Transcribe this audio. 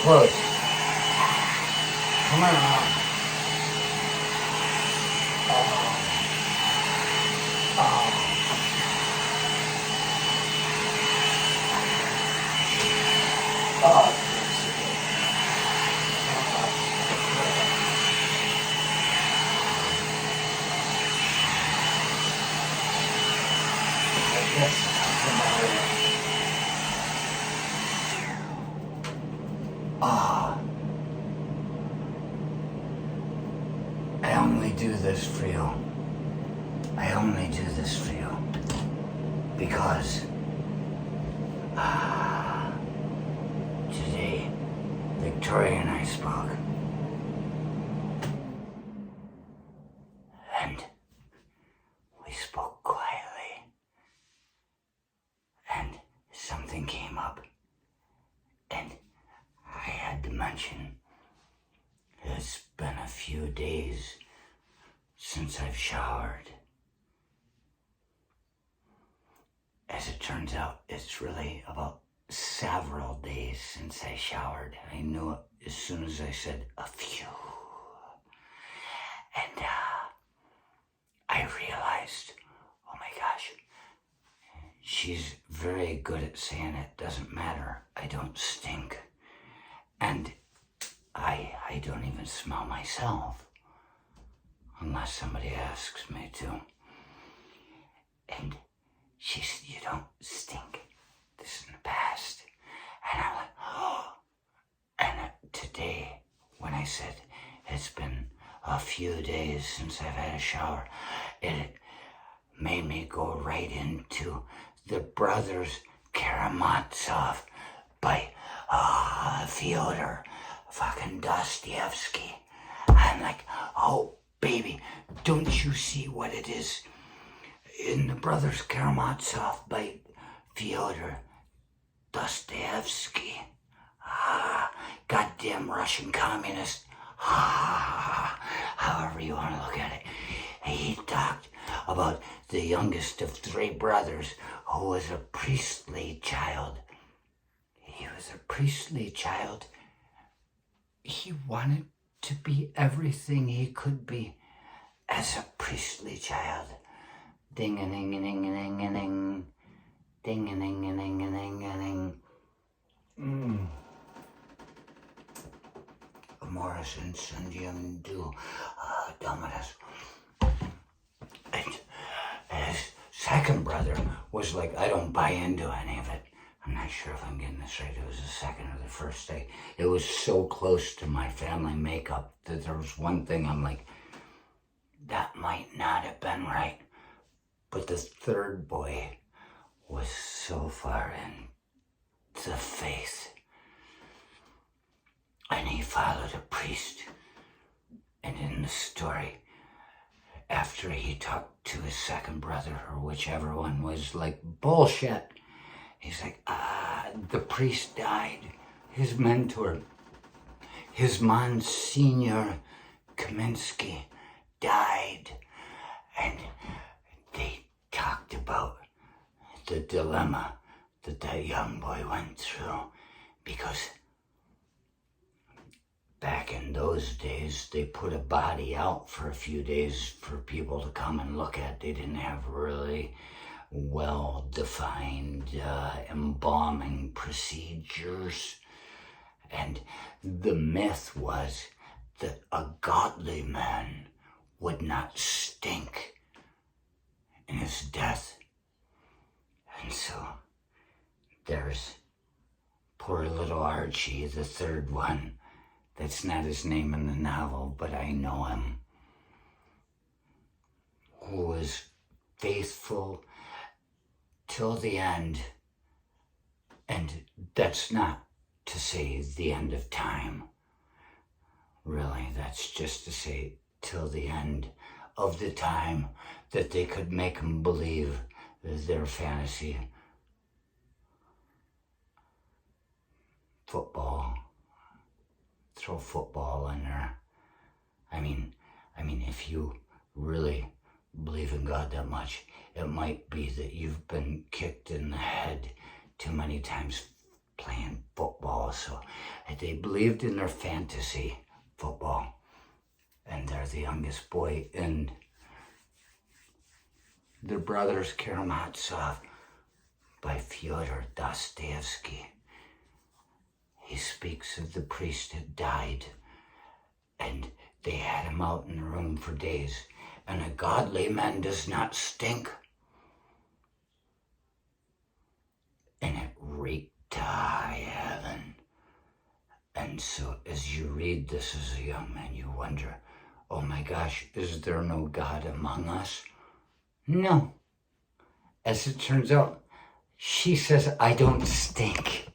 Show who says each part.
Speaker 1: close. Come on. I only do this for you. I only do this for you because today Victoria and I spoke, and we spoke quietly, and something came up, and I had to mention it's been a few days since I've showered. As it turns out, it's really about several days since I showered. I knew it as soon as I said a few. And I realized, oh my gosh, she's very good at saying it doesn't matter. I don't stink. And I don't even smell myself unless somebody asks me to. And she said, you don't stink. This is in the past. And I'm like, oh. And today, when I said it's been a few days since I've had a shower, it made me go right into the Brothers Karamazov by Fyodor fucking Dostoevsky. I'm like, oh baby, don't you see what it is in the Brothers Karamazov by Fyodor Dostoevsky? Goddamn Russian communist. However you want to look at it. He talked about the youngest of three brothers who was a priestly child. He was a priestly child. He wanted to be everything he could be as a priestly child. Ding-a-ding-a-ding-a-ding-a-ding. Ding-a-ding-a-ding-a-ding-a-ding. Morrison, Sunjim, Do, Dominus. And his second brother was like, I don't buy into any of it. I'm not sure if I'm getting this right. It was the second or the first day. It was so close to my family makeup that there was one thing I'm like, that might not have been right. But the third boy was so far in the faith. And he followed a priest. And in the story, after he talked to his second brother, or whichever one, was like, bullshit. He's like, the priest died. His mentor, his Monsignor Kaminsky, died. And they talked about the dilemma that young boy went through. Because back in those days, they put a body out for a few days for people to come and look at. They didn't have really well-defined embalming procedures. And the myth was that a godly man would not stink in his death. And so there's poor little Archie, the third one. That's not his name in the novel, but I know him. Who was faithful till the end. And that's not to say the end of time. Really, that's just to say till the end of the time that they could make him believe their fantasy. Football. Throw football in there. I mean, if you really believe in God that much, it might be that you've been kicked in the head too many times playing football. So they believed in their fantasy football. And they're the youngest boy in The Brothers Karamazov by Fyodor Dostoevsky. He speaks of the priest that died, and they had him out in the room for days, and a godly man does not stink. And it reeked to high heaven. And so as you read this as a young man, you wonder, oh my gosh, is there no God among us? No. As it turns out, she says, I don't stink.